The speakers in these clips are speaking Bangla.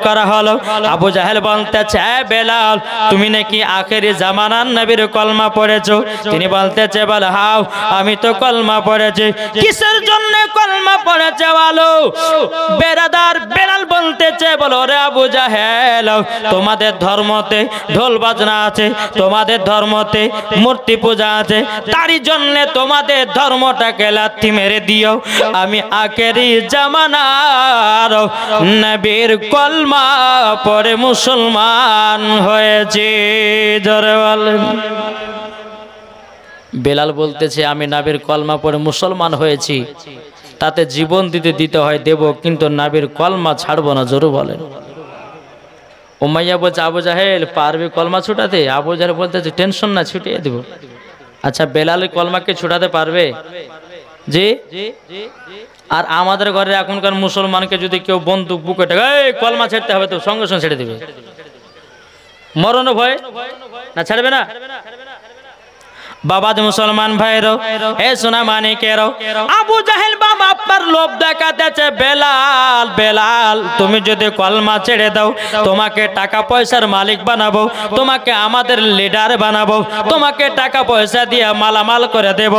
করা হলো। আবু জাহেল বলতেছে, বেলাল তুমি নাকি আখেরি জামানার নবীর কলমা পড়েছো? তিনি বলতেছে, বল হাও আমি তো কলমা পড়েছি। কিসের জন্য কলমা পড়েছে বলো? বেরাদার বেলাল বলতেছে, বলো রে আবু জাহেল, তোমাদের ধর্মতে ঢোল বাজনা আছে, তোমাদের ধর্মতে মূর্তি পূজা আছে, তারই জন্য তোমাদের ধর্মটাকে লাথি মেরে দিও। আমি আখেরি জামানার নবীর কলমা পড়ে মুসলমান হয়েছে। জোরে বলেন। বেলাল বলতেছে, আমি নবীর কলমা পড়ে মুসলমান হয়েছি, তাতে জীবন দিতে হয় দেব, কিন্তু নবীর কলমা ছাড়বো না। জোরে বলেন। উমাইয়া বলছে, আবু জাহেল পারবে কলমা ছুটাতে? আবু জাহেল বলতেছে, টেনশন না, ছুটিয়ে দেব। আচ্ছা, বেলালের কলমাকে ছুটাতে পারবে? জি। আর আমাদের ঘরে এখনকার মুসলমানকে যদি কেউ বন্দুক বুকে কলমা ছাড়তে হবে, তো সঙ্গে সঙ্গে ছেড়ে দেবে। মরণ ভয় না, ছাড়বে না। বাবা মুসলমান ভাইরো, হে সোনা মানিকেরো, আবু জাহেল বাবা আপনার লোভ দেখাতেছে। বেলাল বেলাল তুমি যদি কলমা ছেড়ে দাও, তোমাকে টাকা পয়সার মালিক বানাবো, তোমাকে আমাদের লিডার বানাবো, তোমাকে টাকা পয়সা দিয়ে মালামাল করে দেব।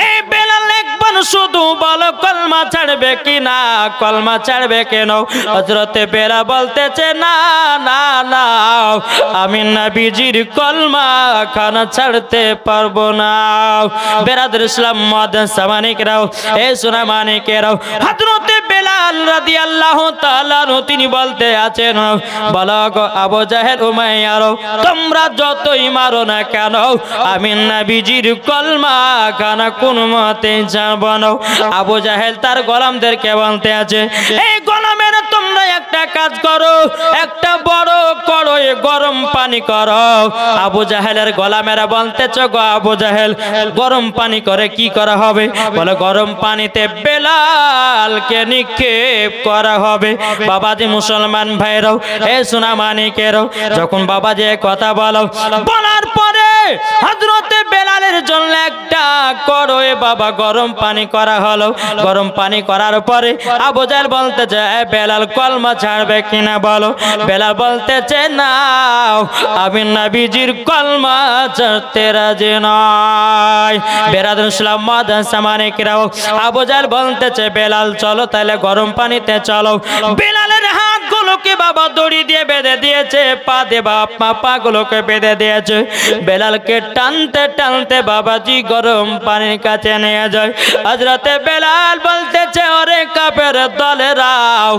এই বেলাল একবার শুধু বলো কলমা ছাড়বে কি না, কলমা ছাড়বে কেন? হযরতে বেলাল বলতেছে, না না না, আমি নবীজির কলমা খানা ছাড়তে পারবো না। বেরাদর ইসলাম মাদান সামানিকরাও, এ সোনা মানিকেরাও, হযরতে বেলাল রাদিয়াল্লাহু তাআলা তিনি বলতে আছেন, বলো গো আবু জাহেল উমাইয়ারও, তোমরা যতই মারো না কেন, আমি নবীজির কলমা খানা কোন মতে যাব না। আবু জাহেল তার গোলামদেরকে বলতে আছে, এই গোলামেরা তোমরা একটা কাজ করো, একটা বড় করো গরম পানি করো। আবু জাহেলের গোলামেরা বলতেছে, গো আবু জাহেল গরম পানি করে কি করা হবে? বলে গরম পানিতে বেলালকে নিক্ষেপ করা হবে। বাবাজি মুসলমান ভাইরাও, এ সোনা মানিকেরও, যখন বাবাজি কথা বলো, বলার পরে হযরতে বেলালের জন্য একটা করো বাবা গরম পানি করা হলো। গরম পানি করার পরে আবু জাহেল বলতেছে, বেলাল কলমা ছাড়বে কিনা বলো? বেলাল বলতেছে, না আমি নবীজির কলমা ছাড়তে রাজি নয়। বেরাদর ইসলাম মাদান সামানিকরাও, আবু জাহেল বলতেছে, বেলাল চলো তাহলে গরম পানিতে চলো। বেলালের হাতগুলোকে বাবা দড়ি দিয়ে বেঁধে দিয়েছে, পা দিয়ে পা গুলোকে বেঁধে দিয়েছে। বেলালকে টানতে টানতে বাবাজি গরম পানির কাছে নিয়ে যায়। হযরতে বেলাল বলতেছে, ওরে কাফের দলেরাও,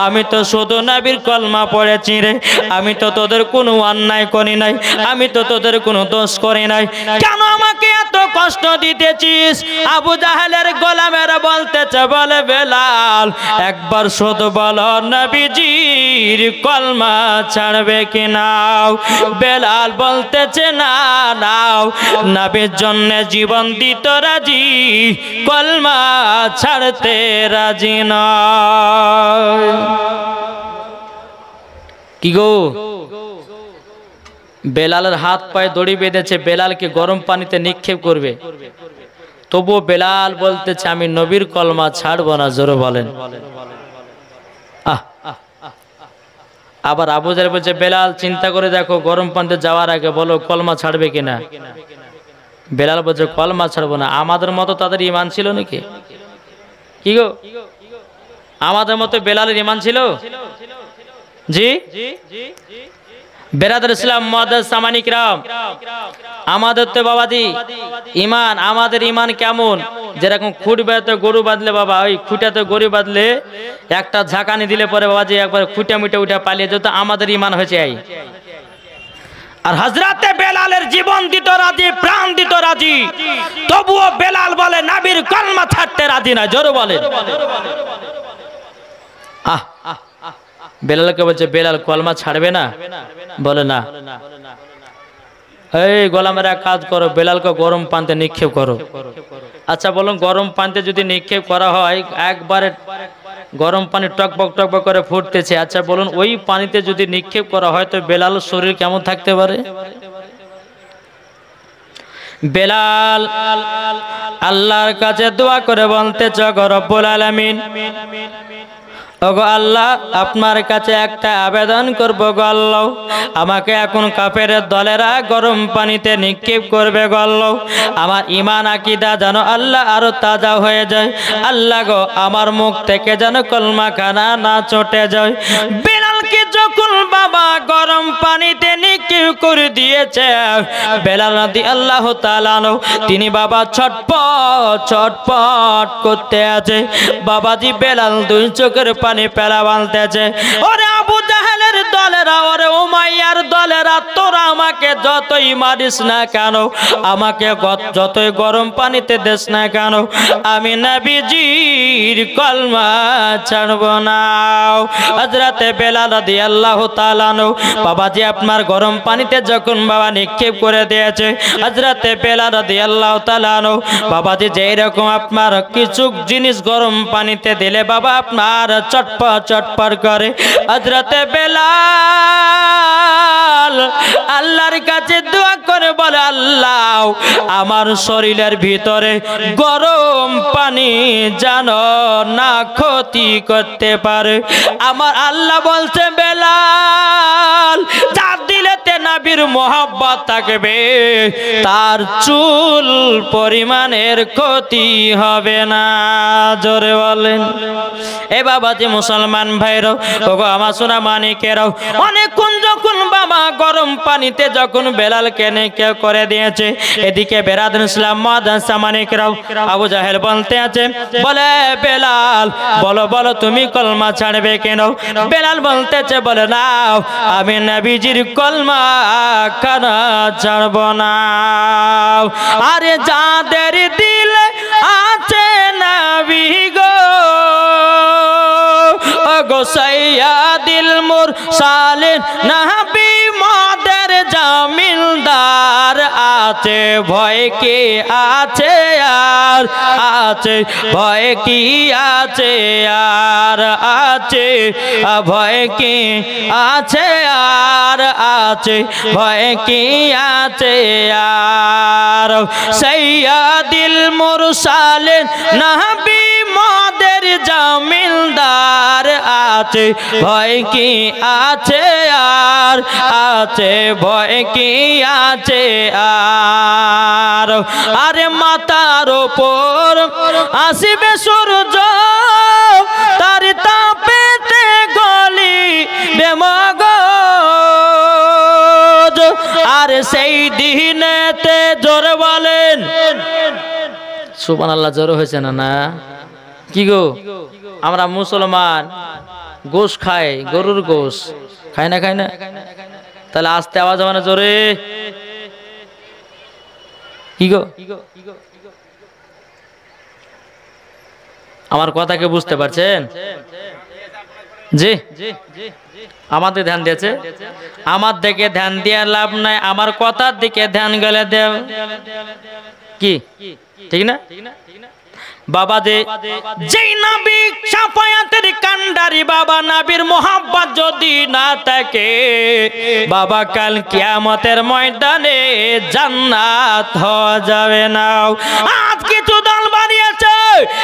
আমি তো শুধু নবীর কলমা পড়েছি রে, আমি তো তোদের কোনো অন্যায় করি নাই, আমি তো তোদের কোনো দোষ করি নাই, কেন আমাকে এত কষ্ট দিতেছিস? আবু জাহেলের গোলামেরা বলতেছে, বলে বেলাল একবার শুধু বলো নবীজির কলমা ছাড়বে কি নাও? বেলাল বলতেছে, না নাও, নবীর জন্য জীবন দিতে রাজি, কলমা ছাড়তে রাজি নয়। কি গো, বেলালের হাত পায়ে দড়ি বেঁধেছে, বেলালকে গরম পানিতে নিক্ষেপ করবে, তবুও বেলাল বলতেছে, আমি নবীর কলমা ছাড়বো না। জোরে বলেন। আবার আবু জাহেল বলছে, বেলাল চিন্তা করে দেখো, গরম পানিতে যাওয়ার আগে বলো কলমা ছাড়বে কিনা। বেলাল বলছে, কলমা ছাড়বো না। আমাদের মতো তাদের ঈমান ছিল নাকি? কি গো, আমাদের মতো বেলালের ঈমান ছিল? জি। বেরাদর ইসলাম মুআদ্দাস সামানিকরাম, আমাদের তো বাবাজি ঈমান, আমাদের ঈমান কেমন? যেরকম খুঁট বেঁধে গরু বাঁধলে বাবা, ওই খুঁটাতে গরু বাঁধলে একটা ঝাঁকানি দিলে পরে বাবাজি একবার খুঁটে মুটে উঠে পালিয়ে যেত, আমাদের ঈমান হয়েছে এই। আর হযরতে বেলালের জীবন দিত রাজি, প্রাণ দিত রাজি, তবুও বেলাল বলে নবীর কলমা ছাড়তে রাজি না। জোরে বলে। বেলালকে বলছে, বেলাল কলমা ছাড়বে না? বলে না। এই গোলামেরা কাজ করো, বেলালকে গরম পানিতে নিক্ষেপ করো। আচ্ছা বলুন, গরম পানিতে যদি নিক্ষেপ করা হয়, একবারে গরম পানি টকবক টকবক করে ফুটতেছে, আচ্ছা বলুন ওই পানিতে যদি নিক্ষেপ করা হয় তো বেলাল শরীর কেমন থাকতে পারে? বেলাল আল্লাহর কাছে দোয়া করে বলতেছে, গো রব্বুল আলামিন, ওগো আল্লাহ আপনার কাছে একটা আবেদন করব গো আল্লাহ, আমাকে এখন কাফেরের দলেরা গরম পানিতে নিক্ষেপ করবে গো আল্লাহ, আমার ঈমান আকীদা যেন আল্লাহ আরো তাজা হয়ে যায়। আল্লাহ গো আমার মুখ থেকে যেন কলমা খানা না চটে যায়। বেলালকে যখন বাবা গরম পানিতে নিক্ষেপ করে দিয়েছে, বেলাল রাদিয়াল্লাহু তাআলা আনহু তিনি বাবা ছটপট ছটপট করতে আছে। বাবাজি বেলাল দুই চোখের পানি পেলা বানতেছে। ওরে আবু জাহেলের দলেরা, ওরে উমাইয়ার দলেরা, তোরা আমাকে যতই মারিস না কেন, আমাকে যতই গরম পানিতে দেস না কেন, আমি নবীজির কলমা ছাড়ব না। হযরতে বেলাল রাদিয়াল্লাহু তাআলা আনহু বাবাজি আপনার গরম পানিতে যখন বাবা নিক্ষেপ করে দিয়েছে, হযরতে বেলাল রাদিয়াল্লাহু তাআলা আনহু বাবাজি যেই রকম আপনার কিছু জিনিস গরম পানিতে দিলে বাবা আপনার চটপট চটপট করে, হযরতে বেলাল আল্লাহর কাছে দোয়া করে বলে, আল্লাহ আমার শরীরের ভিতরে গরম পানি যেন না ক্ষতি করতে পারে। আমার আল্লাহ বলছে, বেলাল যার দিলেতে নবীর মোহাব্বত থাকবে তার চুল পরিমাণের ক্ষতি হবে না। জোরে বলেন। এ বাবাজি মুসলমান ভাইরাও, ওগো আমার সোনা মানিকেরাও, অনেকক্ষণ যখন বাবা গরম পানিতে যখন বেলালকে নিক্ষেপ করে দিয়েছে, এদিকে বেরাদুল ইসলাম মাদ্রাসা মানিকেরাও আবু জাহেল বলতে আছে, বলে বেলাল বলো বলো তুমি কলমা ছাড়বে কেন? বেলাল বলতেছে, বলে নাও আমি নবীজির কলমা খানা ছাড়ব না। আরে যাদের দিলে আছে নবী গো, ওগো সাইয়্যিদুল মুরসালিন নবী মাদের জামিলদার, আছে ভয় কি আছে আর আছে ভয় কি আছে আর আছে ভয় কি আছে আর আছে ভয় কি আছে আর, সাইয়্যিদুল মুরসালিন নবী মাদের জামিলদার, আছে ভয় কি আছে আর আছে ভয় কি আছে আর। আরে মাথার ওপর আসিবে সূর্য, তার তাপেতে গলিবে মগজ, আরে সেই দিনেতে জোরে বলেন সুবহানাল্লাহ। জোরে হয়েছে না? না কি গো, আমরা মুসলমান গোশ খাই, গরুর গোশ খাই না? খাই না? তাহলে আস্তে আওয়াজ হবে না? জোরে কি গো, আমার কথা কে বুঝতে পারছেন? জি আমাদের ধ্যান দিয়েছে, আমার দিকে ধ্যান দিয়ে লাভ নাই, আমার কথার দিকে ধ্যান গেলে দেও কি ঠিক না? বাবা যেই নবী শাফায়াতের কান্ডারি বাবা, নবীর মোহাব্বত যদি না থাকে বাবা, কাল কিয়ামতের ময়দানে জান্নাত হওয়া যাবে না। আজ কিছু দল বানিয়েছে,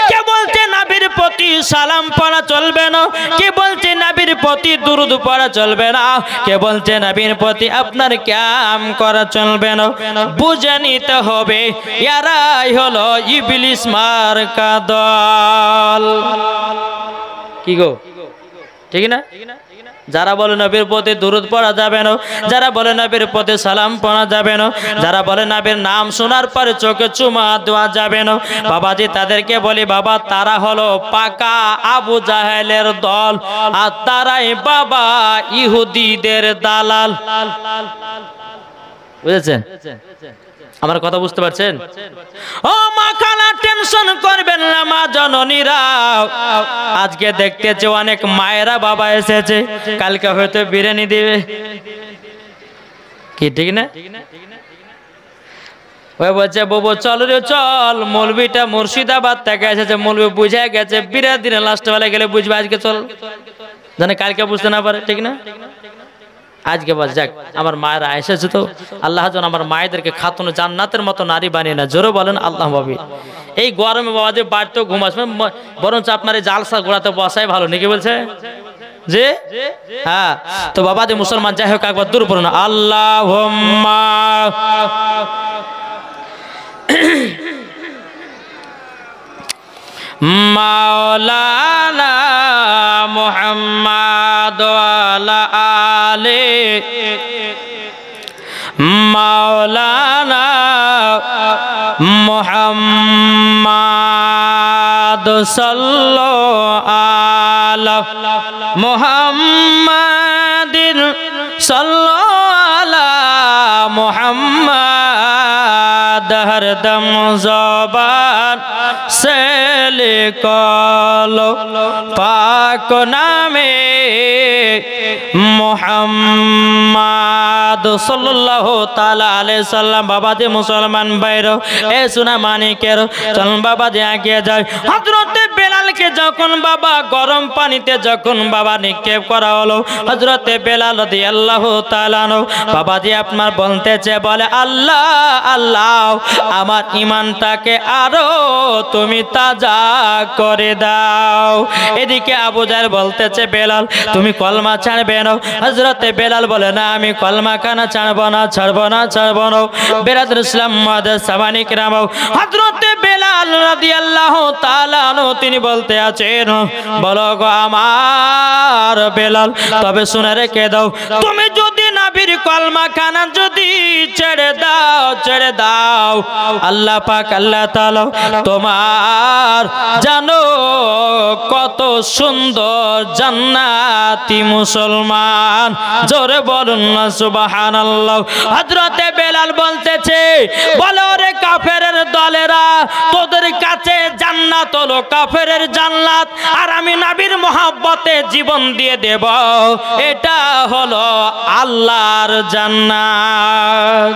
কে বলছে নবীর প্রতি সালাম পড়া চলবে না, কে বলছে নবীর প্রতি দুরূদ পড়া চলবে না, কে বলছে নবীর প্রতি আপনার কিয়াম করা চলবে না। বুঝে নিতে হবে এরাই হলো ইবলিস মার্কা দল। কি গো ঠিক না? যারা বলে নবীর প্রতি দুরূদ পড়া যাবে না, যারা বলে নবীর প্রতি সালাম পড়া যাবে না, যারা বলে নবীর নাম শোনার পরে চোখে চুমা দেওয়া যাবে না, বাবাজি তাদেরকে বলি বাবা তারা হলো পাকা আবু জাহেলের দল, আর তারাই বাবা ইহুদিদের দালাল। বুঝেছেন? আমার কথা বুঝতে পারছেন? ও মা খালা টেনশন করবেন না মা জননীরা, আজকে দেখতেছে অনেক মায়েরা বাবা এসেছে, কালকে হয়তো বিরিয়ানি দিবে, কি ঠিক না? ওই বলছে বাবু চল রে চল, মৌলবিটা মুর্শিদাবাদ থেকে এসেছে, মৌলবি বুঝে গেছে বিরাট দিনে লাস্ট বেলা গেলে বুঝবে, আজকে চল, জানে কালকে বুঝতে না পারে, ঠিক না? আজকে বাস যাক আমার মায়েরা এসেছে তো আল্লাহ যেন আমার মায়েদেরকে খাতুন জান্নাতের মতো নারী বানিয়ে না, জোরে বলেন আল্লাহ ভাবি। এই গরমে বাবা যে বাড়িতেও ঘুম আসবে, বরঞ্চ আপনার এই জালসা গোড়াতে বসাই ভালো নাকি বলছে যে হ্যাঁ। তো বাবা যে মুসলমান যাই হোক একবার দূর পড়ুন আল্লাহুম্মা মাওলানা মুহাম্মদ ওয়ালা আলি মাওলানা মুহাম্মদ সাল্লাল্লাহু আলা মুহাম্মাদিন সাল্লাল্লাহু আলা মুহাম্মদ হরদম জবান से लिखो पाक नामे मुहम्मद सल्लल्लाहु ताला अलैहि सल्लम। बाबा जी मुसलमान भाइरो ए सुना मानिकेरो चल बाबा जी आगे जाए। हजरत बेलाल के যখন বাবা গরম পানিতে যখন বাবা নিক্ষেপ করা হলো, হযরত বেলাল রাদিয়াল্লাহু তাআলা বাবা জি আপনার বলতেছে বলে আল্লাহ আল্লাহ আমার ঈমানটাকে আরো তুমি তাজা করে দাও। এদিকে আবু জাহেল বলতেছে বেলাল তুমি কলমা ছাড়বে না। হযরত বেলাল বলে না আমি কলমা কানা ছাড়বো না ছাড়বো না ছাড়বো না। বেরাদুল ইসলাম মুআদ্দাস সামানি কিরাম হযরত বেলাল রাদিয়াল্লাহু তাআলা তিনি বলতে আছেন বলো গো আমার বেলাল তবে শুনে রেখে দাও তুমি যদি নবীর কলমা খানা যদি ছেড়ে দাও আল্লাহ পাক আল্লাহ তাআলা তোমার জানো কত সুন্দর জান্নাতি মুসলমান, জোরে বলুন না সুবহানাল্লাহ। হযরতে বেলাল বলতেছে বলো রে কাফেরের দলেরা তোদের কাছে জান্নাত হলো কাফেরের জান্নাত আর আমি নবীর মহব্বতে জীবন দিয়ে দেব এটা হলো আল্লাহর জান্নাত।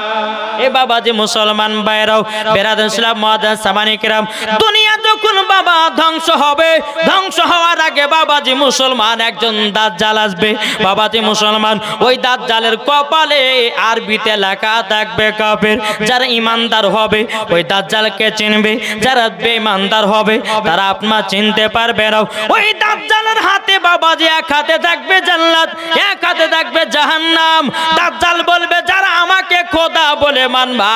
এ বাবা যে মুসলমান ভাইরাও বেরাদুল ইসলাম মুআদ্দাস সামানি কিরাম দুনিয়া যখন বাবা ধ্বংস হবে ধ্বংস হওয়ার আগে বাবাজি মুসলমান একজন দাজ্জাল আসবে। বাবাজি মুসলমান ওই দাজ্জালের কপালে আরবিতে লেখা থাকবে কাফের। যারা ঈমানদার হবে ওই দাজ্জালকে চিনবে, যারা বেঈমানদার হবে তারা আপনার চিনতে পারবে না। ওই দাজ্জালের হাতে বাবাজি এক হাতে থাকবে জান্নাত এক হাতে থাকবে জাহান্নাম। দাজ্জাল বলবে যারা আমাকে খোদা বলে মানবা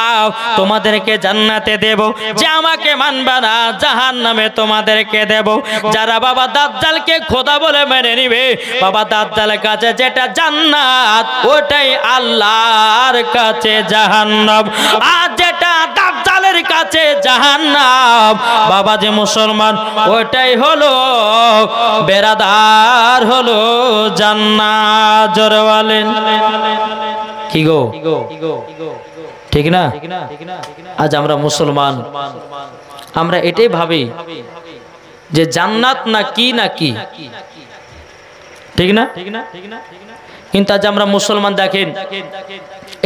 তোমাদেরকে জান্নাতে দেব, যে আমাকে মানবা না জাহান্নামে তোমাদেরকে দেব। যারা বাবা দাজ্জালকে খোদা বলে মেনে নিবে বাবা দাজ্জালের কাছে যেটা জান্নাত ওটাই আল্লাহর কাছে জাহান্নাম, আর যেটা দাজ্জালের কাছে জাহান্নাম বাবা যে মুসলমান ওটাই হলো বেরাদার হলো জান্নাত। জোরে বলেন কি গো ঠিক না? আজ আমরা মুসলমান আমরা এটাই ভাবি যে জান্নাত না কি ঠিক না? কিন্তু আজ আমরা মুসলমান দেখেন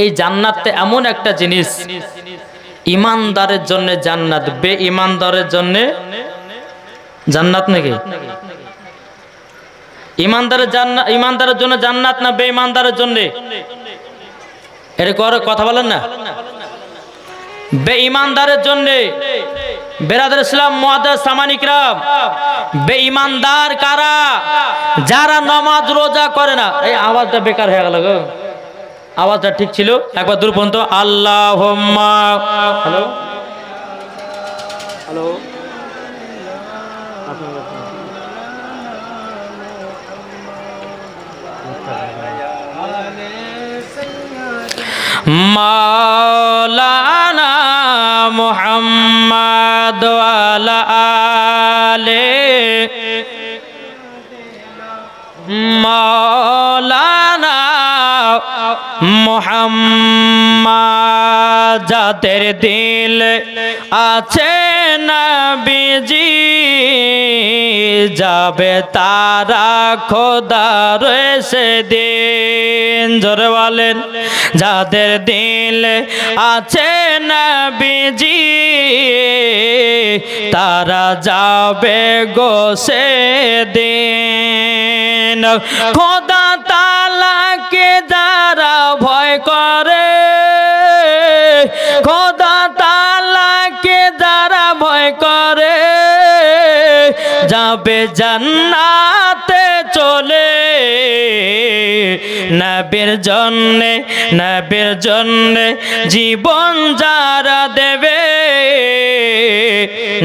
এই জান্নাতটা এমন একটা জিনিস ঈমানদারের জন্য জান্নাত, বেঈমানদারের জন্য জান্নাত নাকি? ঈমানদারের জন্য জান্নাত না বেঈমানদারের জন্য? এটা কথা বলেন না। বেঈমানদারের জন্য বেরাদুল ইসলাম মুআদ্দাস সামানি কিরাম বেঈমানদার কারা? যারা নামাজ রোজা করে না। এই আওয়াজটা বেকার হয়ে গেল গো, আওয়াজটা ঠিক ছিল একবার দূর পর্যন্ত। আল্লাহুম্মা হ্যালো হ্যালো মাওলানা মুহাম্মদ ওয়ালা আলি মাওলানা মুহাম্মদ যাদের দিল আছে নবীজি যাবে তারা খোদার সেদিন। জোরে বলেন যাদের দিল আছে নবীজি তারা যাবে গো সেদিন। খোদা তাআলাকে জান্নাতে চলে নবীর জন্যে জীবন যারা দেবে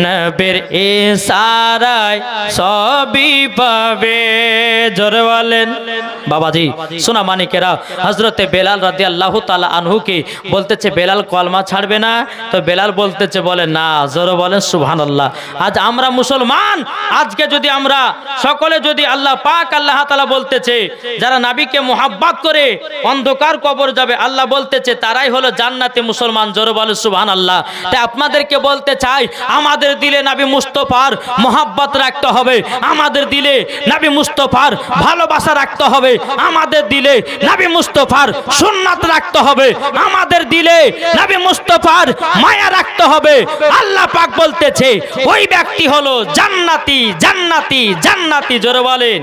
নবীর ইশারায় সবই পাবে। জোরে বলেন বাবাজি। সোনা মানিকেরা, হযরতে বেলাল রাদিয়াল্লাহু তাআলা আনহুকে বলতেছে বেলাল কলমা ছাড়বে না, তো বেলাল বলতেছে বলে না। জোরে বলেন সুবহানাল্লাহ। আজ আমরা মুসলমান, আজকে যদি আমরা সকলে যদি আল্লাহ পাক আল্লাহ তাআলা বলতেছে যারা নবীকে মুহাব্বত করে অন্ধকার কবর যাবে, আল্লাহ বলতেছে তারাই হলো জান্নাতি মুসলমান। জোরে বলেন সুবহানাল্লাহ। তাই আপনাদেরকে বলতে চাই আমাদের দিলে নবী মুস্তাফার মুহাব্বত রাখতে হবে, আমাদের দিলে নবী মুস্তাফার ভালোবাসা রাখতে হবে, আমাদের দিলে নবী মুস্তাফার সুন্নাত রাখতে হবে, আমাদের দিলে নবী মুস্তাফার মায়া রাখতে হবে। আল্লাহ পাক বলতেছে ওই ব্যক্তি হলো জান্নাতি জান্নাতি জান্নাতি। জোরে বলেন।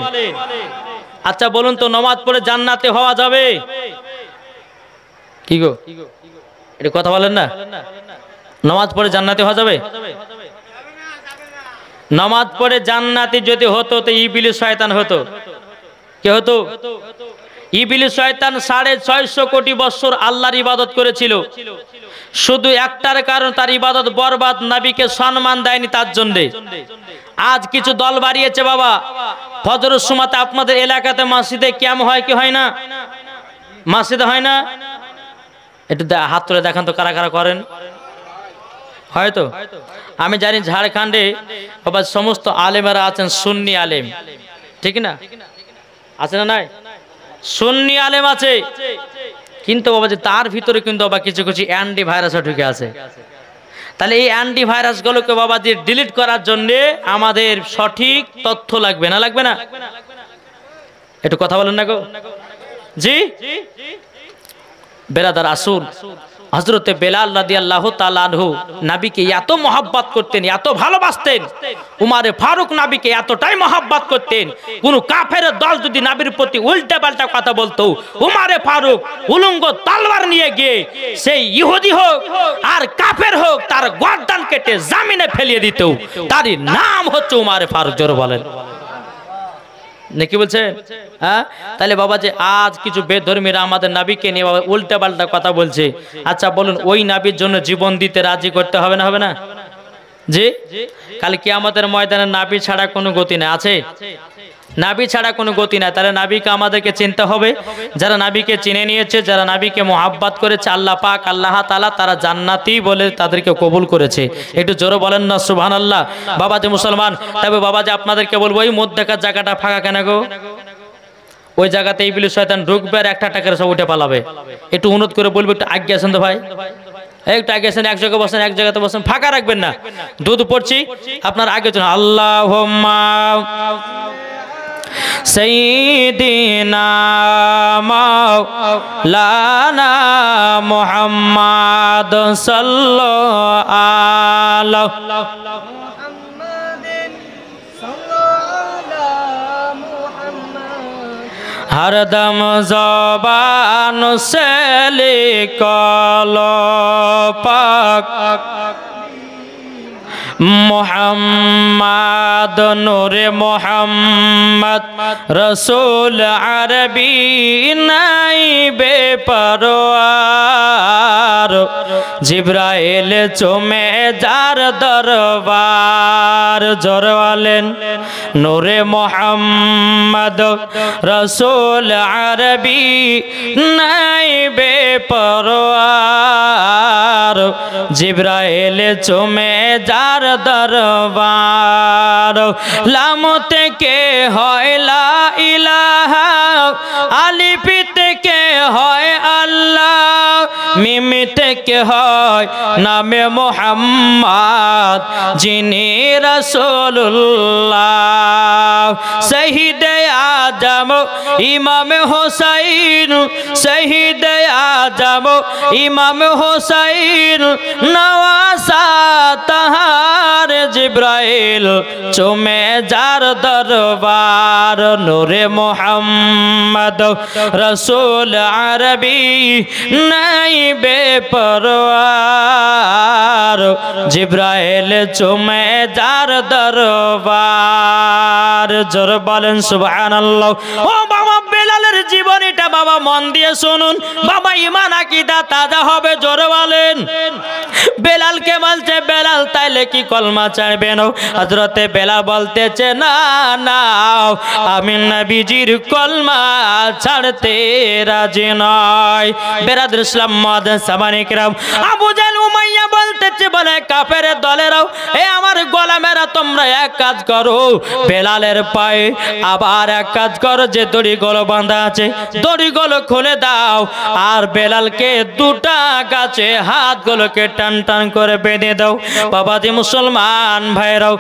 আচ্ছা বলুন তো, নামাজ পড়ে জান্নাতে হওয়া যাবে কি গো? এটা কথা বলেন না। নামাজ পড়ে জান্নাতে হওয়া যাবে? নামাজ পড়ে জান্নাতি যদি হতো তো ইবলিস শয়তান হতো। কে হতো? ইবলিস শয়তান 650 কোটি বছর আল্লাহর ইবাদত করেছিল, শুধু একটার কারণ তার ইবাদত বরবাদ, নবীকে সম্মান দেয়নি তার জন্য। আজ কিছু দল বাড়িয়েছে বাবা, ফজরের সময়তে আপনাদের এলাকাতে মসজিদে কিয়াম হয় কি হয় না? মসজিদে হয় না? একটু হাত তুলে দেখান তো কারা কারা করেন। হয়তো আমি জানি ঝাড়খণ্ডে বাবা সমস্ত আলেমেরা আছেন সুন্নি আলেম, ঠিক না? আছে না? নাই সুন্নি আলেম আছে, কিন্তু বাবা যে তার ভিতরে কিন্তু বাবা কিছু কিছু অ্যান্টি ভাইরাসও ঢুকে আছে। তাহলে এই অ্যান্টি ভাইরাসগুলোকে বাবা যে ডিলিট করার জন্য আমাদের সঠিক তথ্য লাগবে না? লাগবে না? একটু কথা বলেন না গো। জি বেরাদার আসুন, হযরতে বেলাল রাদিয়াল্লাহু তাআলা আনহু নবীকে এত মহব্বত করতেন, এত ভালোবাসতেন। উমারে ফারুক নবীকে এতটাই মহব্বত করতেন, কোন কাফের দল যদি নবীর প্রতি উল্টা পাল্টা কথা বলতো, উমারে ফারুক উলঙ্গ তলোয়ার নিয়ে গিয়ে সেই ইহুদি হোক আর কাফের হোক তার গর্দান কেটে জমিনে ফেলিয়ে দিত। তারই নাম হচ্ছে উমারে ফারুক। জোরে বলেন নাকি বলছেন? হ্যাঁ, তাহলে বাবা যে আজ কিছু বেধর্মীরা আমাদের নবীকে নিয়ে বাবা উল্টা পাল্টা কথা বলছে। আচ্ছা বলুন, ওই নবীর জন্য জীবন দিতে রাজি করতে হবে না? হবে না? জি কাল কিয়ামতের ময়দানে নবী ছাড়া কোনো গতি না আছে? নবী ছাড়া কোনো গতি নাই। তাহলে নবীকে আমাদেরকে চিনতে হবে। যারা নবীকে চিনে নিয়েছে, যারা নবীকে মুহাব্বত করেছে, আল্লাহ পাক আল্লাহ তাআলা তারা জান্নাতি বলে তাদেরকে কবুল করেছে। একটু জোরে বলেন না সুবহানাল্লাহ। বাবা যে মুসলমান, তবে বাবা যে আপনাদেরকে বলবো ওই মধ্যেকার জায়গাটা ফাঁকা কেন গো? ওই জায়গাতে ইবলিস শয়তান ঢুকবে আর একটা টাকার সব উঠে পালাবে। একটু অনুরোধ করে বলবো একটু আগে আসেন তো ভাই, একটু আগে আসেন, এক জায়গায় বসেন, এক জায়গাতে বসেন, ফাঁকা রাখবেন না। দুধ পড়ছি আপনার আগে চলুন। আল্লাহুম্মা সাইয়্যিদিনা মাওলানা মুহাম্মদ সাল্লাল্লাহু আলাইহি हरदम ज़बान से लिखलो पाक मोहम्मद नूरे मोहम्मद रसूल अरबी नहीं बेपरवार जिब्राइल चुमे जार दरबार। जोर वालेन नूरे मोहम्मद रसूल अरबी नहीं बेपरवार जिब्राइल चुमे जार दरबार। लामते के होय ला इलाहा आलिफिते के होय अल्लाह मिमिते के होय नामे मोहम्मद जिनी रसूलुल्लाह। शहीद आजम इमाम हुसैन शहीद आजम इमाम हुसैन नवासा तहार जिब्राइल चुमे जार दरबार। नूरे मोहम्मद रसूल अरबी नहीं বেপরোয়ার জিব্রাইল চুমে যার দরবার। জোর বলেন সুবহানাল্লাহ। ও বাবা বেলালের জীবনীটা বাবা মন দিয়ে শুনুন বাবা, ঈমান আকীদা তাজা হবে। জোর বলেন। বেলালকে বলছে বেলাল তাইলে কি কলমা ছাড়বে না? হযরতে বেলাল বলতেছে না না, আমি নবীজির কলমা ছাড়তে রাজি নয়। বেরাদর ইসলাম মুআদ্দিন সামানিক রাম, আবু জাহল উমাইয়া বলতেছে বলে কাফের দলেরাও, এ আমার গোলামেরা তোমরা এক কাজ করো, বেলালের পায়ে আবার এক কাজ করো, যে দড়িগুলো বাঁধা আছে দড়িগুলো খুলে দাও, আর বেলালকে দুটা গাছে হাতগুলোকে টান টান করে বেঁধে দাও। বাবাজি মুসলমান ভাইরাও,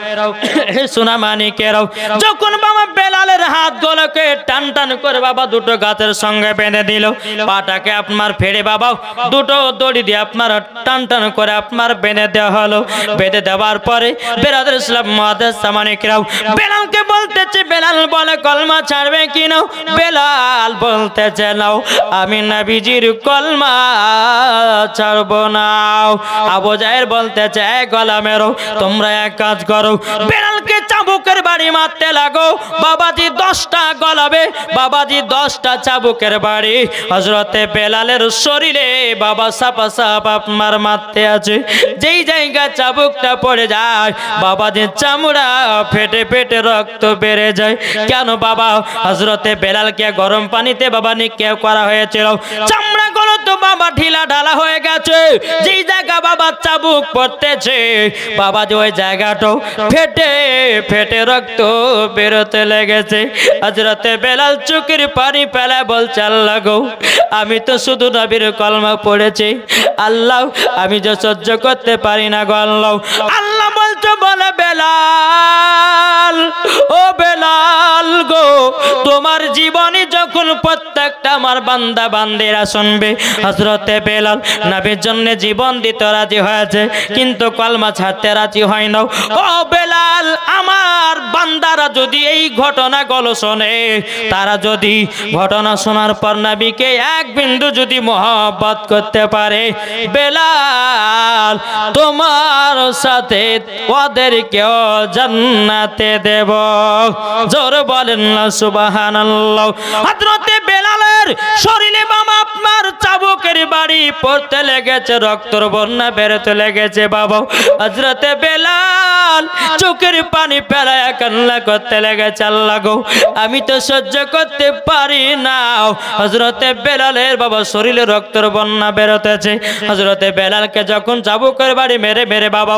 সোনা মানিকেরাও, যখন বাবা বেলালের হাতগুলোকে টান টান করে বাবা দুটো গাছের সঙ্গে বেঁধে দিল, পাটাকে আপনার ফেড়ে বাবা দুটো দড়ি দিয়ে আপনার টান টান করে আপনার বেঁধে দেওয়া হলো। বেঁধে দেওয়ার পরে বেরাদর ইসলাম মুআদ্দিন সামানিকেরাও বেলালকে বলতেছে, বেলাল বলে কলমা ছাড়বে কি না? বেলাল বলতেছে নাও, আমি নবীজির কলমা ছাড়বো না। আবু জাহেল বলতেছে গোলামেরও তোমরা এক কাজ করো, বেলালকে চাবুকের বাড়ি মারতে লাগো। বাবাজি 10টা গলাবে, বাবাজি 10টা চাবুকের বাড়ি হযরতে বেলালের শরীরে বাবা সাপা সাপ আপনার মারতে আছে। যেই জায়গা চাবুকটা পড়ে যায় বাবাজি চামড়া ফেটে ফেটে রক্ত বেড়ে যায়। কেন বাবা? হযরতে বেলালকে গরম পানিতে বাবা নিক্ষেপ করা হয়েছিল, চামড়া গুলো তো বাবা ঢিলা ঢালা হয়ে গেছে। যেই জায়গা বাবা চাবুক পড়তেছে বাবাজি ওই জায়গাটাও ফেটে ফেটে রক্ত বেরোতে লেগেছে। হযরতে বেলাল চোখের পানি ফেলে বলছে আল্লাহ গো, আমি তো শুধু নবীর কলমা পড়েছি, আল্লাহ আমি যে সহ্য করতে পারি না গো আল্লাহ। আল্লাহ বলছে বলে বেলাল, ও বেলাল গো, তোমার জীবনে যখন প্রত্যেকটা আমার বান্দা বান্দিরা শুনবে হযরতে বেলাল নবীর জন্য জীবন দিতে রাজি হয়েছে, কিন্তু কলমা ছাড়তে রাজি হয় না। ও বেলাল, আমার বান্দারা যদি এই ঘটনাগুলো শোনে, তারা যদি ঘটনা শোনার পর নবীকে এক বিন্দু যদি মহব্বত করতে পারে, বেলাল তোমার সাথে ওদেরকেও জান্নাতে দেব। জোর বলেন না সুবহানাল্লাহ। হযরতে বেলালের শরীরে বাবা আপনার চাবুকের বাড়ি পড়তে লেগেছে, রক্তর বন্যা বেরোতে লেগেছে বাবা। হযরতে বেলাল চোখের পানি ফেলায় কান্না করতে লেগেছে, আল্লাহ গো আমি তো সহ্য করতে পারি না। হযরতে বেলালের বাবা শরীরে রক্তর বন্যা বেরোতেছে। হযরতে বেলালকে যখন চাবুকের বাড়ি মেরে মেরে বাবা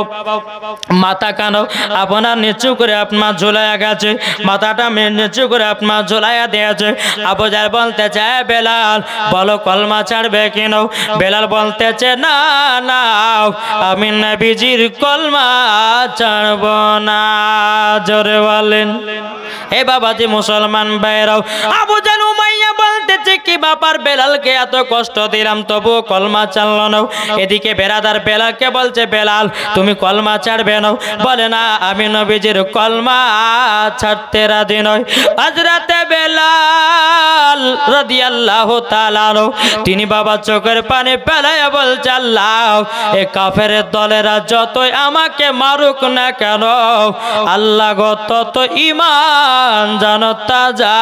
মাথা কানো আপনার নিচু করে আপনার ঝুলাইয়া গেছে, মাথাটা নিচু করে আপনার ঝুলাইয়া দিয়েছে। আবু জাহল বলতেছে বেলাল বলো কলমা ছাড়বে কেন? বেলাল বলতেছে না না, আমি নবীজির কলমা ছাড়ব না। জোরে বলেন। এ বাবাজি মুসলমান ভাইরাও, আবু জাহল উমাইয়া বলতেছে কি ব্যাপার, বেলালকে এত কষ্ট দিলাম তবু কলমা ছাড়লো না। এদিকে বেরাদার বেলালকে বলছে বেলাল তুমি কলমা ছাড়বে না? বলে না, আমি নবীজির কলমা ছাড়তে রাজি নই। হযরতে বেলাল রাদিয়াল্লাহু তাআলা তিনি বাবা চোখের পানি ফেলাইয়া বলছে আল্লাহ, এ কাফের দলেরা যতই আমাকে মারুক না কেন, আল্লাহ গো তত ঈমান যেন তাজা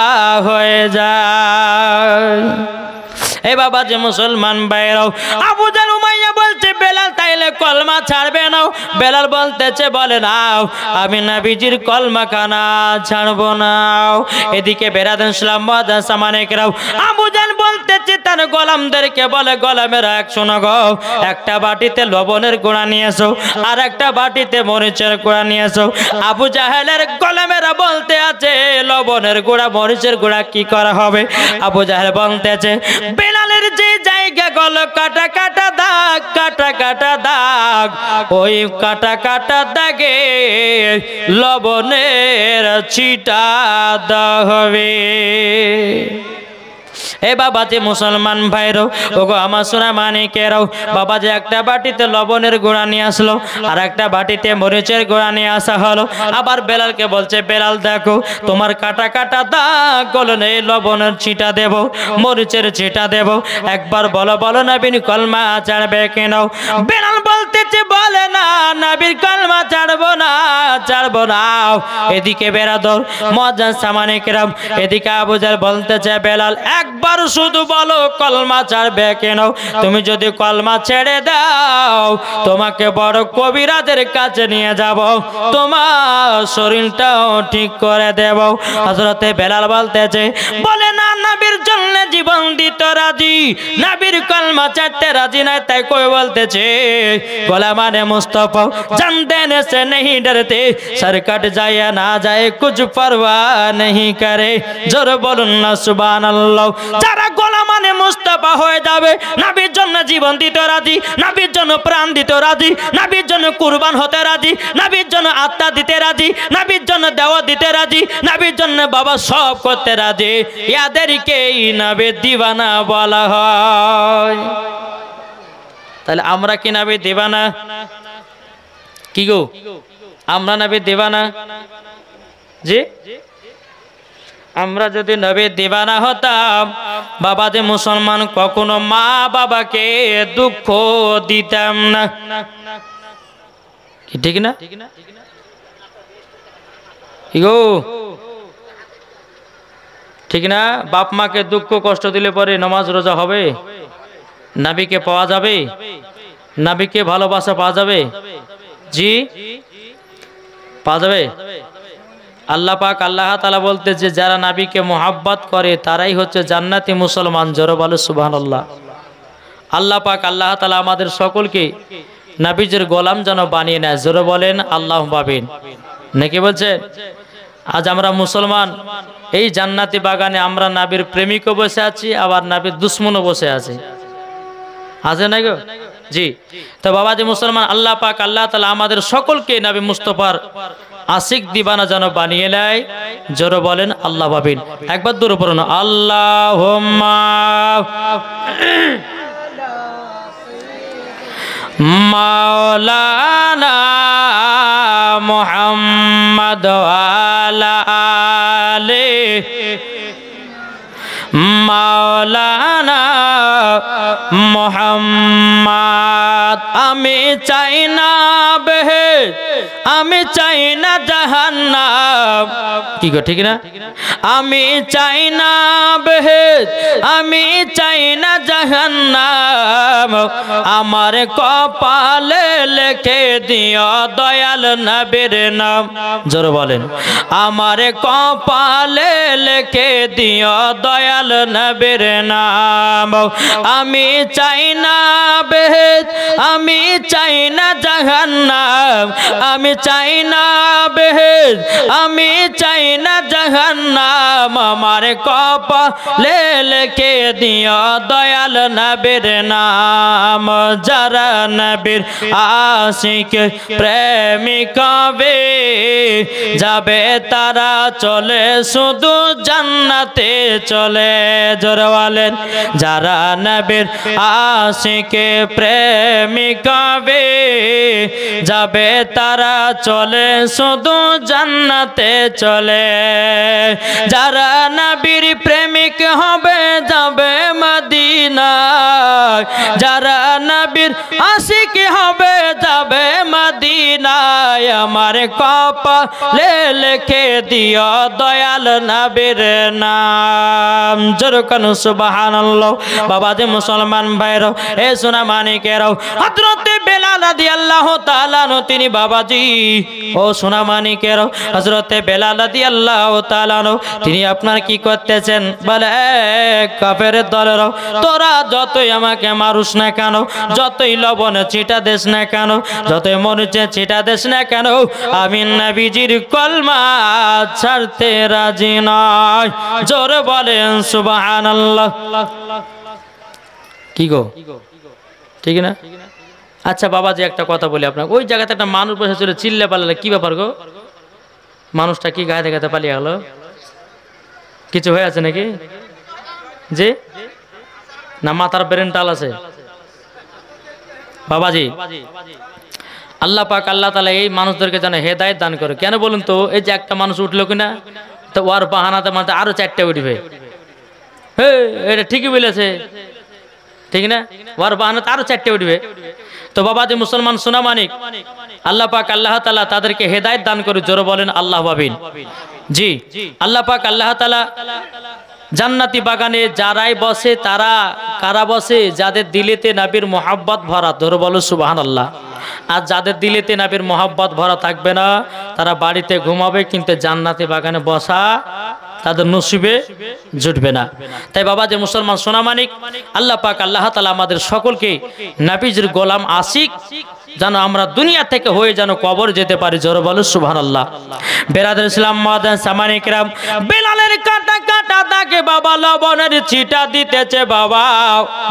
হয়ে যায়। এ বাবা যে মুসলমান ভাইরাও, আবু জাহল উমাইয়া বলছে বেলাল তাইলে কলমা ছাড়বে না? বেলাল বলতেছে বলে নাও, আমি নবীজির কলমা খানা ছাড়বো না। এদিকে বেরাদান ইসলাম মুআদ্দিন সামানিকেরাও, আবু জাহল বলতেছে তার গোলামদেরকে বলে গোলামেরা এক শোনো গো, একটা বাটিতে লবণের গুঁড়া নিয়ে এসো আর একটা বাটিতে মরিচের গুঁড়া নিয়ে এসো। আবু জাহেলের গোলামেরা বলতে আছে লবণের গুঁড়া মরিচের গুঁড়া কি করা হবে? আবু জাহেল বলতেছে বেলালের যে জায়গা গলো কাটা কাটা দাগ, কাটা কাটা দাগ, ওই কাটা কাটা দাগে লবণের ছিটা দেওয়া হবে। এ বাবা যে মুসলমান ভাইরো ওগো আমার সোনা মানিকেরাও, বাবা যে একটা বাটিতে লবণের গুঁড়া নিয়ে আসলো আর একটা বাটিতে মরিচের গুঁড়া নিয়ে আসা হলো। আবার বেলালকে বলছে, বেলাল দেখো তোমার কাটা কাটা দাগ গুলো নেই, লবণের ছিটা দেব, মরিচের ছিটা দেব, একবার বলো বলো নবীর কলমা ছাড়বে কেন? বেলাল বলতেছে, বলে না নবীর কলমা ছাড়বো না, ছাড়বো না। এদিকে বেরাদর মুয়াজ্জিন সামানিকেরাম, এদিকে আবু জাহল বলতেছে, বেলাল একবার শুধু বলো কলমা ছাড়বে কেন? তুমি যদি কলমা ছেড়ে দাও তোমাকে বড় কবিরাজের কাছে নিয়ে যাব, তোমার শরীরটাও ঠিক করে দেব। হযরতে বেলাল বলতেছে, বলে না নবীর জন্য জীবন দিতে রাজি, নবীর কলমা ছাড়তে রাজি নাই। তাই কই বলতেছে, গোলামানে মুস্তাফা জান দেने से नहीं डरते, सर कट जाए या ना जाए कुछ परवाह नहीं करे। जोर বলুন না সুবহানাল্লাহ। যারা গোলামানে মুস্তাফা হয়ে যাবে, নবীর জন্য জীবন দিতে রাজি, নবীর জন্য প্রাণ দিতে রাজি, নবীর জন্য কুরবান হতে রাজি, নবীর জন্য আত্মা দিতে রাজি, নবীর জন্য দেওয়া দিতে রাজি, নবীর জন্য বাবা সব করতে রাজি, ইয়াদেরকেই নবীর দিওয়ানা বলা হয়। তাহলে আমরা কি নবীর দিওয়ানা? কি গো, আমরা নবীর দিওয়ানা? জি, আমরা যদি নবীর দিওয়ানা হতাম বাবা যে মুসলমান কখনো মা বাবাকে দুঃখ দিতাম না, ঠিক না? কি গো, ঠিক না? বাপ মাকে দুঃখ কষ্ট দিলে পরে নামাজ রোজা হবে? নবীকে পাওয়া যাবে? নবীকে ভালোবাসা পাওয়া যাবে? জি, পাওয়া যাবে। আল্লাহ পাক আল্লাহ তাআলা বলতে যে যারা নবীকে মোহাব্বত করে তারাই হচ্ছে জান্নাতি মুসলমান। জোরে বলো সুবহানাল্লাহ। আল্লাহ পাক আল্লাহ তাআলা আমাদের সকলকে নবীজির গোলাম যেন বানিয়ে নেয়। জোরে বলেন আল্লাহুম্মা আমিন। নাকি বলছেন? আজ আমরা মুসলমান, এই জান্নাতি বাগানে আমরা নবীর প্রেমিকও বসে আছি, আবার নবীর দুশমনও বসে আছে, আছে না গো? জি। তো বাবা যে মুসলমান, আল্লাহ পাক আল্লাহ তাআলা আমাদের সকলকে নবী মুস্তাফার আশিক দিবানা যেন বানিয়ে নেয়। জোরে বলেন আল্লাহ ভাবিন। একবার দূরে পড়ুন, আল্লাহুম্মা মাওলানা মুহাম্মদ আলা আলি মাওলানা মুহাম্মদ। আমি চাই না বেহেশত, আমি চাই না জাহান্নাম। কি গো, ঠিক না? আমি চাই না বেহেশত, আমি চাই না জাহান্নাম। আমার কপালে লিখে দিও দয়াল নবীর নাম। জোরে বলেন, আমার কপালে লিখে দিও দয়াল নবীর নাম। আমি চাই না বেহেশত, আমি চাই না জাহান্নাম। আমি চাই না বেহেশত, আমি চাই না জাহান্নাম। আমার কপালে লিখে দিও দয়াল নবীর নাম। যারা নবীর আশিক প্রেমিক হবে যাবে তারা চলে শুধু জান্নাতে চলে। জোরে বলেন, যারা নবীর আশিক প্রেমিক হবে যাবে তারা চলে শুধু জান্নাতে চলে। যারা নবীর প্রেমিক হবে যাবে মদিনায়, যারা নবীর আশিক হবে যাবে মদিনায়। আমার কপালে লিখে দিও দয়াল নবীর নাম। জোরে কোন সুবহানাল্লাহ। বাবা যে মুসলমান ভাইরা, এ সোনা মানিকেরাও, হযরত বেলাল রাদিয়াল্লাহু তাআলা তিনি বাবাজি, ও সোনা মানিকেরাও, হযরত বেলাল রাদিয়াল্লাহু তাআলা তিনি আপনার কি করতেছেন? বলে, কাফেরের দলেরাও, তোরা যতই আমাকে মারুস না কেন, যতই লবণে ছিটা দেশ না কেন, যতই মরিচে ছিটা দেশ না কেন, আমি নবীজির কলমা ছাড়তে রাজি নয়। জোরে বলেন সুবহানাল্লাহ। কি গো, ঠিক না? আচ্ছা বাবাজি, একটা কথা বলি আপনাকে। ওই জায়গাতে একটা মানুষ বসে ছিল, চিল্লে পালালে কি ব্যাপার গো? মানুষটা কি গায়ে দেখাতে পালিয়ে গেল? কিছু হয়ে আছে নাকি? যে না মাথার ব্রেন টাল আছে বাবাজি। আল্লাহ পাক আল্লাহ তাআলা এই মানুষদেরকে যেন হেদায়েত দান করে। কেন বলুন তো, এই যে একটা মানুষ উঠলো কিনা তো ওর বাহানাতে মাঝে আরো 4টে উঠবে। এটা ঠিকই বলেছে, ঠিক না? ওর বাহানাতে আরো 4টে উঠবে। তো বাবাজি মুসলমান সোনা মানিক, আল্লাহ পাক আল্লাহ তাআলা তাদেরকে হেদায়েত দান করে। জোরে বলেন আল্লাহ আমিন। জি, আল্লাহ পাক আল্লাহ তাআলা জান্নাতি বাগানে যারাই বসে তারা কারা বসে? যাদের দিলেতে নবীর মোহাব্বত ভরা। ধরে বলো সুবহানাল্লাহ। আর যাদের দিলেতে নবীর মোহাব্বত ভরা থাকবে না তারা বাড়িতে ঘুমাবে, কিন্তু জান্নাতি বাগানে বসা তাদের নসিবে জুটবে না। তাই বাবা যে মুসলমান সোনা মানিক, আল্লাহ পাক আল্লাহ তাআলা আমাদের সকলকে নবীজির গোলাম আশিক যেন আমরা দুনিয়া থেকে হয়ে যেন কবর যেতে পারি। জোরে বলো সুবহানাল্লাহ। বেরাদার ইসলাম মাদান সামানি কিরাম, বেলালের কাটা কাটা দাগে বাবা লবণের ছিটা দিতেছে বাবা।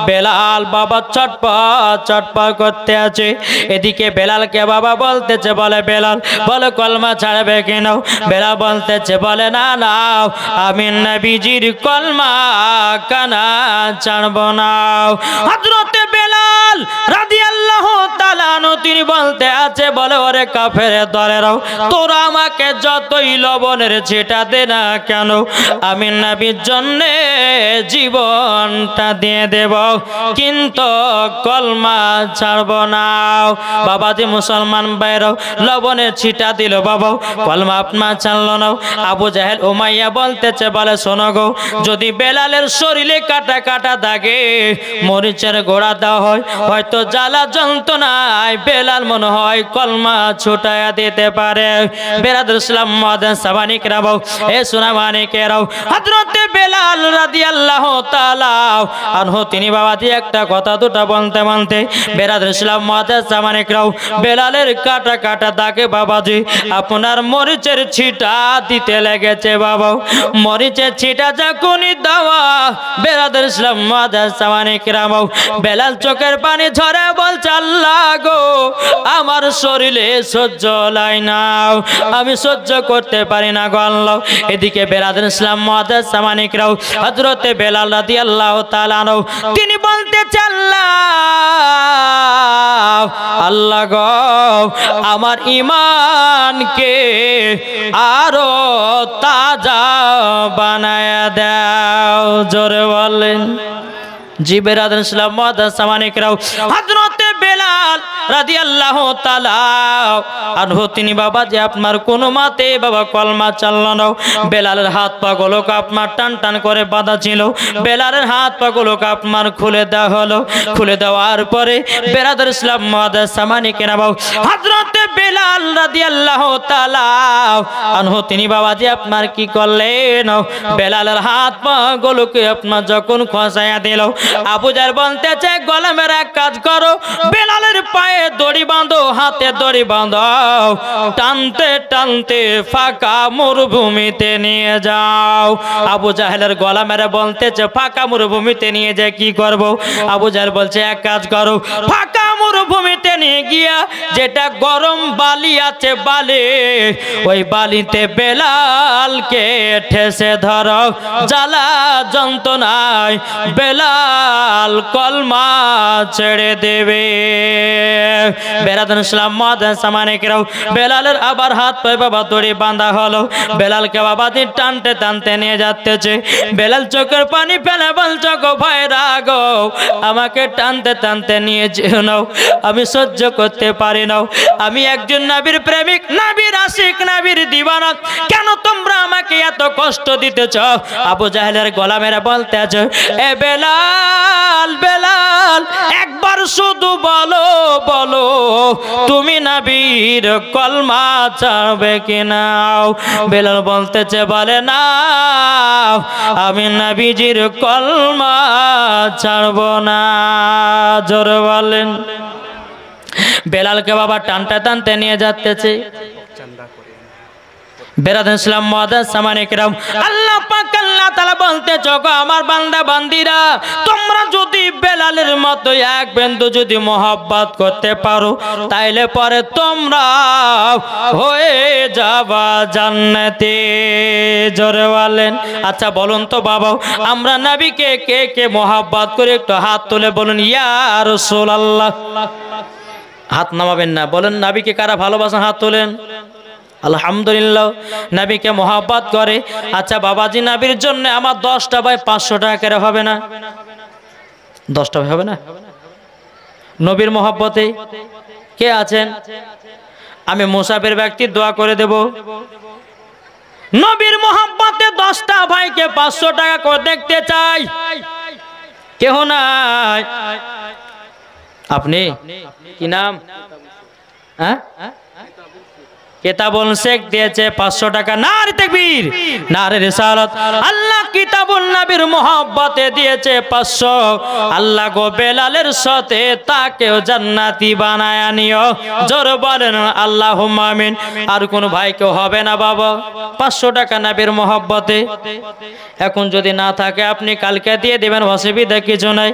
বেলাল বাবা চটপট চটপট করতে আছে। এদিকে বেলালকে বাবা বলতেছে, বলে বেলাল বলে কলমা ছাড়বে কেন? বেলাল বলতেছে, বলে না না আমি নবীজির কলমা কানা ছাড়ব না। হযরতে বেলাল রাদিয়াল্লাহু তাআলা তিনি বলতে আছে, বলে ওরে কাফের দলেরাও, তোরা আমাকে যতই লবণের ছিটা দে না কেন আমি নবীর জন্য জীবনটা দিয়ে দেব, কিন্তু কলমা ছাড়ব না। বাবাজি মুসলমান ভাইরাও লবণের ছিটা দিল বাবা, কলমা আপনার ছাড়লো না। আবু জাহেল উমাইয়া বলতেছে, বলে শোনো গো, যদি বেলালের শরীরে কাটা কাটা দাগে মরিচের গোড়া দেওয়া হয়, হয়তো জ্বালা যন্ত্রণায় বেলাল মনে হয় কলমা ছুটায়া দিতে পারে। বেরাদুল ইসলাম মাদান সাবানি কেরাও, এ সোনা মানে কেরাও, হযরতে বেলাল রাদিয়াল্লাহু তাআলা আনহু তিনি বাবাজি একটা কথা দুটা বলতে বলতে বেরাদুল ইসলাম মাদান সাবানি কেরাও বেলালের কাটা কাটা দাগে বাবাজি আপনার মরিচের ছিটা দিতে লেগেছে বাবা। মরিচের ছিটা যখনই দেওয়া বেরাদুল ইসলাম মাদান সাবানি কেরাও বেলাল চোখের পানি ঝরে বলছে, আল্লাহ গো আমার শরীরে সহ্য লাই না, আমি সহ্য করতে পারি না গো আল্লাহ। এদিকে বেরাদুল ইসলাম মুআদ্দাস সামানিকরাও হযরতে বেলাল রাদিয়াল্লাহু তাআলা আনহু তিনি বলতে আল্লাহ আল্লাহ গো আমার ঈমানকে আরো তাজা বানায়া দাও। জোরে বলেন জি। বেরাদুল ইসলাম মুআদ্দাস সামানিকরাও হযরতে বেলাল রাদিয়াল্লাহু তাআলা আনহু তিনি বাবা যে আপনার কোন মাতে বাবা কলমা চাললো না। বেলালের হাত পা গুলোকে আপনার টান টান করে বাঁধা ছিল, বেলালের হাত পা গুলোকে আপনার খুলে দেওয়া হলো। খুলে দেওয়ার পরে বেরাদুল ইসলাম মুআদ্দাস সামানিকরাও হযরতে বেলাল রাদিয়াল্লাহু তাআলা আনহু তিনি বাবা যে আপনার কি করলেন? বেলালের হাত পা গুলোকে আপনার যখন খসায়া দিল, আবু জাহেল বলতেছে, গোলামের এক কাজ করো, বেলালের পায়ে দড়ি বাঁধো, হাতে দড়ি বাঁধো, টানতে টানতে ফাঁকা মরুভূমিতে নিয়ে যাও। আবু জাহেলের গোলামের বলতেছে, ফাঁকা মরুভূমিতে নিয়ে যায় কি করব? আবু জাহেল বলছে, এক কাজ করো, ফাঁকা মরুভূমিতে নিয়ে গিয়া যেটা গরম বালি আছে বালি, ওই বালিতে বেলালকে ঠেসে ধরো, জ্বালা যন্ত্রণায় বেলাল কলমা ছেড়ে দেবে। বেরাদুল ইসলাম মুআদ্দাস সামানিকরাও বেলালের আবার হাত পায়ে বাবা দড়ি বাঁধা হলো। বেলালকে বাবা দিন টানতে টানতে নিয়ে যাচ্ছে। বেলাল চোখের পানি ফেলে বলছে, গো ভাইরা গো আমাকে টানতে টানতে নিয়ে যেও না, আমি সহ্য করতে পারি না, আমি একজন নবীর প্রেমিক, নবীর আশিক, নবীর দিওয়ানা, কেন তোমরা আমাকে এত কষ্ট দিতেছ? আবু জাহেলের গোলামেরা বলতে আছে, এ বেলাল বেলাল একবার শুধু বলো বলো তুমি নবীর কলমা ছাড়বে কিনা? বেলাল বলতেছে, বলে না আমি নবীজির কলমা ছাড়ব না। জোরে বলেন। বেলালকে বাবা টানতে টানতে নিয়ে যাচ্ছে। বেরাদুল ইসলাম মুআদ্দাস সামানিকরাও আল্লাহ পাক আল্লাহ তাআলা বলতে, গো আমার বান্দা বান্দিরা, তোমরা যদি বেলালের মতো এক বিন্দু যদি মহব্বত করতে পারো তাইলে পরে তোমরা হয়ে যাবা জান্নাতে। জোরে বলেন। আচ্ছা বলুন তো বাবা, আমরা নবীকে কে কে মহব্বত করে একটু হাত তুলে বলুন ইয়া রাসূলুল্লাহ। হাত নামাবেন না, বলেন নবীকে কারা ভালোবাসেন হাত তোলেন। আলহামদুলিল্লাহ, নবীকে মহব্বত করে। আচ্ছা বাবাজি, নবীর জন্য আমার 10টা ভাই 500 টাকা করে হবে না? 10টা ভাই হবে না? নবীর মহব্বতে কে আছেন? আমি মুসাফির ব্যক্তি দোয়া করে দেব। নবীর মহব্বতে 10টা ভাইকে 500 টাকা করে দেখতে চাই। কেহ নাই? আপনি কি নাম? হ্যাঁ, কিতাবুল শেখ দিয়েছে 500 টাকা। নারে তাকবীর, নারে রিসালাত। আল্লাহ কিতাবুল নবীর মহব্বতে দিয়েছে 500। আল্লাহ গো বেলালের সাথে তাকেও জান্নাতি বানায় নিও। জোর বলেন আল্লাহুম্মা আমিন। আর কোন ভাই কেউ হবে না বাবা? 500 টাকা নবীর মহব্বতে। এখন যদি না থাকে আপনি কালকে দিয়ে দিবেন, অসুবিধা কিছু নাই।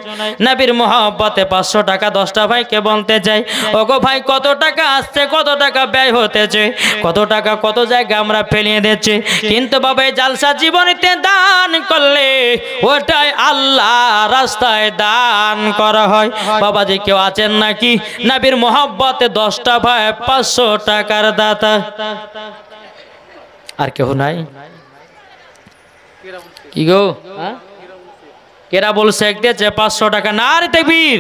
নবীর মহব্বতে 500 টাকা 10টা ভাইকে বলতে চাই, ওগো ভাই কত টাকা আসছে, কত টাকা ব্যয় হতেছে, কত টাকা কত জায়গায় আমরা ফেলিয়ে দিচ্ছি, কিন্তু বাবা এই জালসা জীবনীতে দান করলে ওটাই আল্লাহ রাস্তায় দান করা হয়। বাবাজি কেউ আছেন নাকি নবীর মহব্বতে 10টা ভাই 500 টাকার দাতা? আর কেউ নাই? কি গো, কেরাবুল শেখ দিয়েছে 500 টাকা। নারে তাকবীর,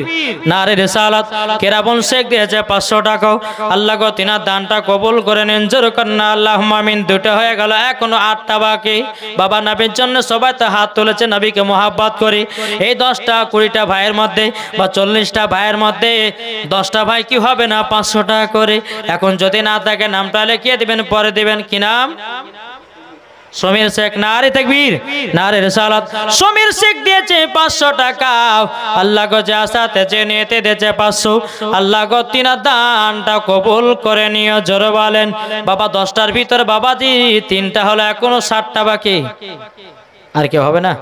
নারে রিসালাত। কেরাবুল শেখ দিয়েছে 500 টাকা। আল্লাহ গো তিনার দানটা কবুল করে নিন। জোর কন্না আল্লাহুম্মা আমিন। 2টা হয়ে গেল, এখনো 8টা বাকি। বাবা নবীর জন্য সবাই তো হাত তুলেছে, নবীকে মহব্বত করি। এই 10টা 20টা ভাইয়ের মধ্যে বা 40টা ভাইয়ের মধ্যে 10টা ভাই কি হবে না 500 টাকা করে? এখন যদি না থাকে নামটা লিখিয়ে দিবেন, পরে দিবেন। কি নাম? সমীর শেখ। নারে তাকবীর, নারে রিসালাত। সমীর শেখ দিয়েছে 500 টাকা। আল্লাহ গো যা সাথে যে নিতে দিয়েছে 500, আল্লাহ গো তিনার দানটা কবুল করে নিও। জোরে বলেন। বাবা 10টার ভিতর বাবাজি 3টা হলো, এখনো 7টা বাকি। আর কেউ হবে না?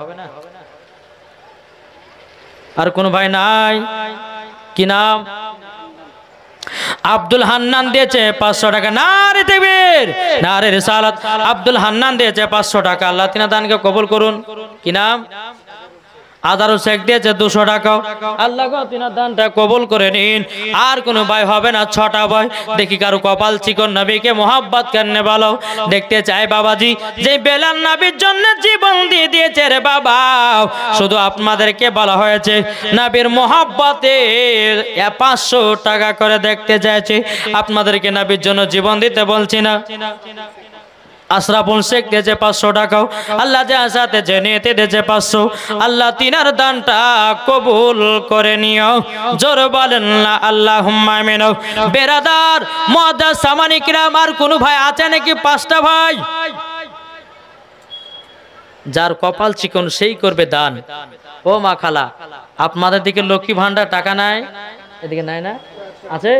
আর কোন ভাই নাই? কি নাম? আব্দুল হান্নান দিয়েছে 500 টাকা। নারে তাকবীর, নারে রিসালাত। আব্দুল হান্নান দিয়েছে 500 টাকা। আল্লাহ তিনার দানকে কবুল করুন। কি নাম? আদারুল শেখ দিয়েছে 200 টাকা। আল্লাহ গো তিনার দানটা কবুল করে নিন। আর কোনো ভাই হবে না? 6টা ভাই। দেখি কারো কপাল চিকন, নবীকে মোহাব্বত করনে ভালো দেখতে চাই বাবাজি। যে বেলাল নবীর জন্য জীবন দিয়ে দিয়েছে রে বাবা, শুধু আপনাদেরকে বলা হয়েছে নবীর মোহাব্বতে 500 টাকা করে দেখতে চাইছে। আপনাদেরকে নবীর জন্য জীবন দিতে বলছি না। আশরাফুল শেখ দিয়েছে 500 টাকা। আল্লাহ যা সাথে যে নিতে দিয়েছে 500, আল্লাহ তিনার দানটা কবুল করে নিও। জোর বলেন না আল্লাহুম্মা আমিন। বেরাদার মুআদ্দাস সামানি কিরাম, আর কোন ভাই আছে নাকি? 5টা ভাই। যার কপাল চিকন সেই করবে দান। ও মা খালা, আপনাদের দিকে লক্ষ্মী ভান্ডার টাকা নাই? এদিকে নাই না? আছে?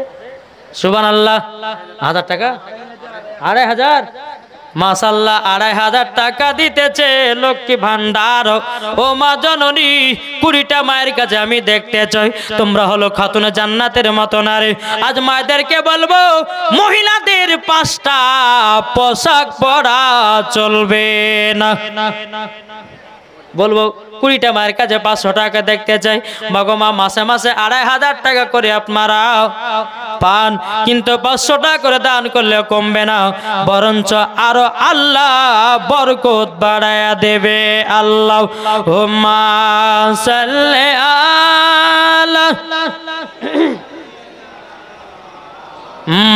সুবহানাল্লাহ। 1000 টাকা, 2500, মাশাআল্লাহ 2500 টাকা দিতেছে লক্ষ্মী ভান্ডার। ও মা জননী, 20টা মায়ের কাছে আমি দেখতে চাই তোমরা হলো খাতুনে জান্নাতের মতো নারী। আজ মায়েদেরকে বলবো মহিলাদের 5টা পোশাক পরা চলবে না। বলবো 20টা মায়ের কাছে 500 টাকা দেখতে চাই। মা মাসে মাসে 2500 টাকা করে আপনারা পান, কিন্তু 500 টাকা করে দান করলে কমবে না, বরঞ্চ আরো আল্লাহ বরকত বাড়ায়া দেবে। আল্লাহুম্মা সাল্লি আলা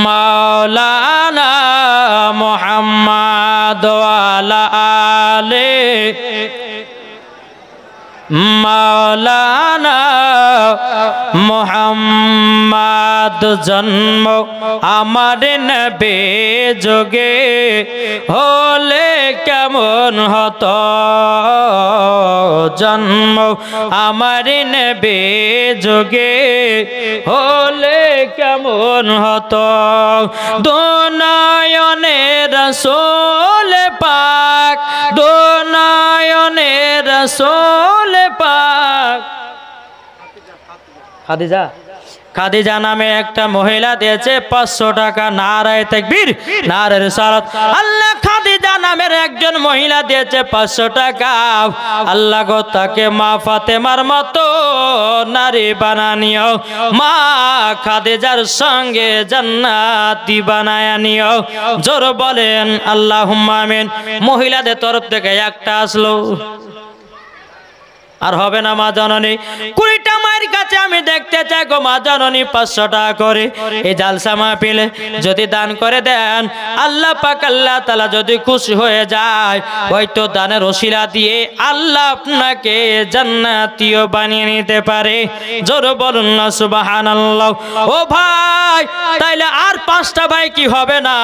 মাওলানা মুহাম্মাদ ওয়া আলা আলি মাওলানা মুহাম্মদ। জন্ম আমার নবী যোগে হলে কেমন হতো, জন্ম আমার নবী যোগে হলে কেমন হতো। দুনয়নে রাসূল পাক, দুনয়নে রাসূল পাক। খাদিজা খাদিজা নামে একটা মহিলা দিয়েছে 500 টাকা। নারায়ে তাকবীর, নারায়ে রিসালাত। আল্লাহ খাদিজা নামের একজন মহিলা দিয়েছে 500 টাকা। আল্লাহ গো তাকে মা ফাতেমার মতো নারী বানানিও, মা খাদিজার সঙ্গে জান্নাতি বানায়া নিও। জোর বলেন আল্লাহুম্মা আমিন। মহিলাদের তরফ থেকে একটা আসলো, আর হবে না মা জননী। 20টা মায়ের কাছে আমি দেখতে চাই গো মা জননী 500 টাকা করে এই জালসা মাহফিলে যদি দান করে দেন, আল্লাহ পাক আল্লাহ তাআলা যদি খুশি হয়ে যায়, হয়তো দানের ওসিলা দিয়ে আল্লাহ আপনাকে জান্নাতীয় বানিয়ে নিতে পারে। জোর বলুন না সুবহানাল্লাহ। ও ভাই, তাইলে আর 5টা ভাই কি হবে না?